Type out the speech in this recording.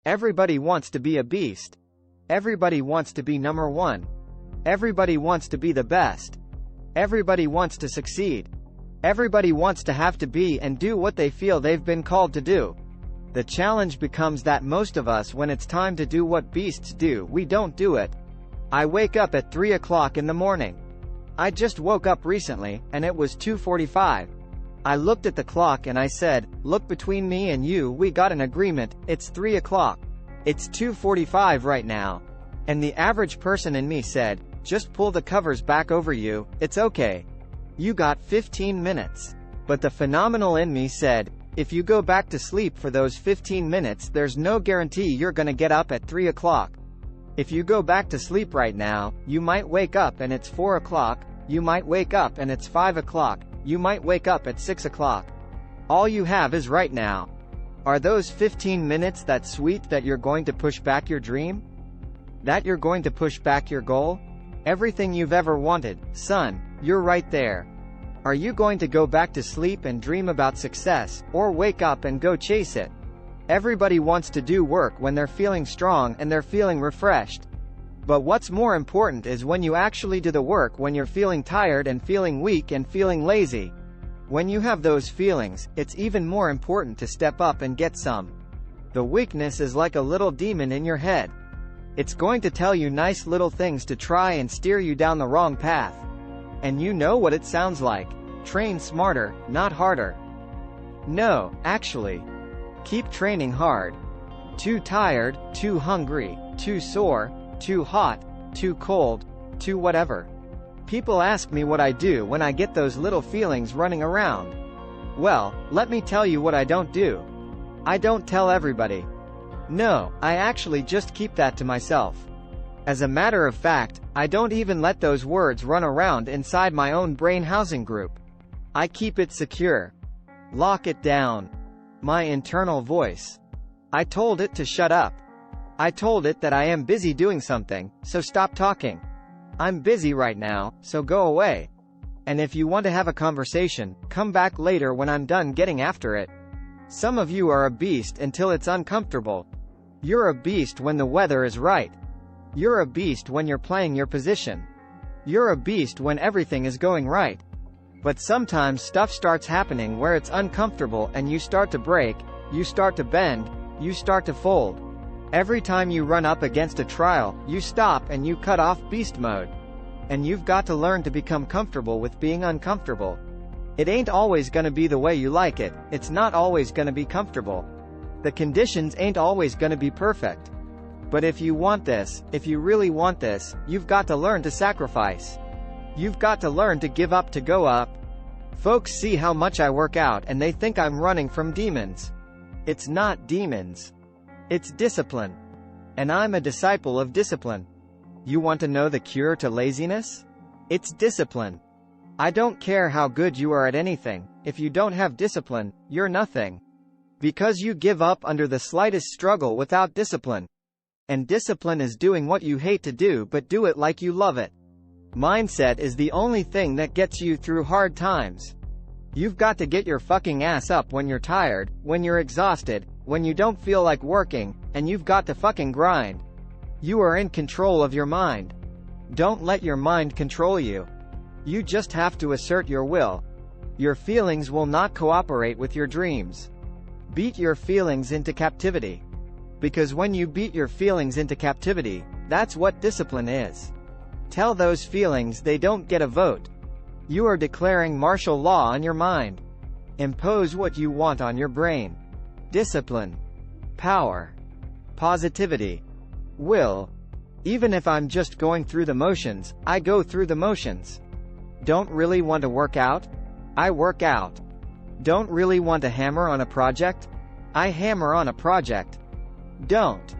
Everybody wants to be a beast. Everybody wants to be number one. Everybody wants to be the best. Everybody wants to succeed. Everybody wants to have to be and do what they feel they've been called to do. The challenge becomes that most of us, when it's time to do what beasts do, we don't do it. I wake up at 3 o'clock in the morning. I just woke up recently, and it was 2:45. I looked at the clock and I said, "Look, between me and you, we got an agreement, it's 3 o'clock. It's 2:45 right now." And the average person in me said, "Just pull the covers back over you, it's okay. You got 15 minutes. But the phenomenal in me said, if you go back to sleep for those 15 minutes, there's no guarantee you're gonna get up at 3 o'clock. If you go back to sleep right now, you might wake up and it's 4 o'clock, you might wake up and it's 5 o'clock, you might wake up at 6 o'clock. All you have is right now. Are those 15 minutes that sweet that you're going to push back your dream? That you're going to push back your goal? Everything you've ever wanted, son, you're right there. Are you going to go back to sleep and dream about success, or wake up and go chase it? Everybody wants to do work when they're feeling strong and they're feeling refreshed. But what's more important is when you actually do the work when you're feeling tired and feeling weak and feeling lazy. When you have those feelings, it's even more important to step up and get some. The weakness is like a little demon in your head. It's going to tell you nice little things to try and steer you down the wrong path. And you know what it sounds like. Train smarter, not harder. No, actually. Keep training hard. Too tired, too hungry, too sore, too hot, too cold, too whatever. People ask me what I do when I get those little feelings running around. Well, let me tell you what I don't do. I don't tell everybody. No, I actually just keep that to myself. As a matter of fact, I don't even let those words run around inside my own brain housing group. I keep it secure. Lock it down. My internal voice. I told it to shut up. I told it that I am busy doing something, so stop talking. I'm busy right now, so go away. And if you want to have a conversation, come back later when I'm done getting after it. Some of you are a beast until it's uncomfortable. You're a beast when the weather is right. You're a beast when you're playing your position. You're a beast when everything is going right. But sometimes stuff starts happening where it's uncomfortable and you start to break, you start to bend, you start to fold. Every time you run up against a trial, you stop and you cut off beast mode. And you've got to learn to become comfortable with being uncomfortable. It ain't always gonna be the way you like it, it's not always gonna be comfortable. The conditions ain't always gonna be perfect. But if you want this, if you really want this, you've got to learn to sacrifice. You've got to learn to give up to go up. Folks see how much I work out and they think I'm running from demons. It's not demons. It's discipline. And I'm a disciple of discipline. You want to know the cure to laziness? It's discipline. I don't care how good you are at anything, if you don't have discipline, you're nothing. Because you give up under the slightest struggle without discipline. And discipline is doing what you hate to do but do it like you love it. Mindset is the only thing that gets you through hard times. You've got to get your fucking ass up when you're tired, when you're exhausted, when you don't feel like working, and you've got to fucking grind. You are in control of your mind. Don't let your mind control you. You just have to assert your will. Your feelings will not cooperate with your dreams. Beat your feelings into captivity. Because when you beat your feelings into captivity, that's what discipline is. Tell those feelings they don't get a vote. You are declaring martial law on your mind. Impose what you want on your brain. Discipline. Power. Positivity. Will. Even if I'm just going through the motions, I go through the motions. Don't really want to work out? I work out. Don't really want to hammer on a project? I hammer on a project. Don't.